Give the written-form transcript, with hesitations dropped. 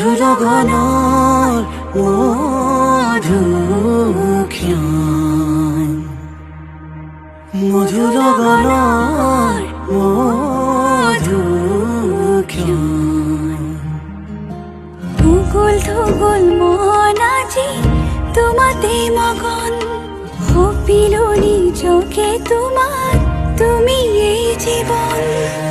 মধুৰ গণৰ মধুক্ষণ মধুৰ গণৰ মধুক্ষণ ভূগোল ধুগোল মন আজি তোমাতে মগন সপিলো নিজকে তোমাক তুমি এই জীৱন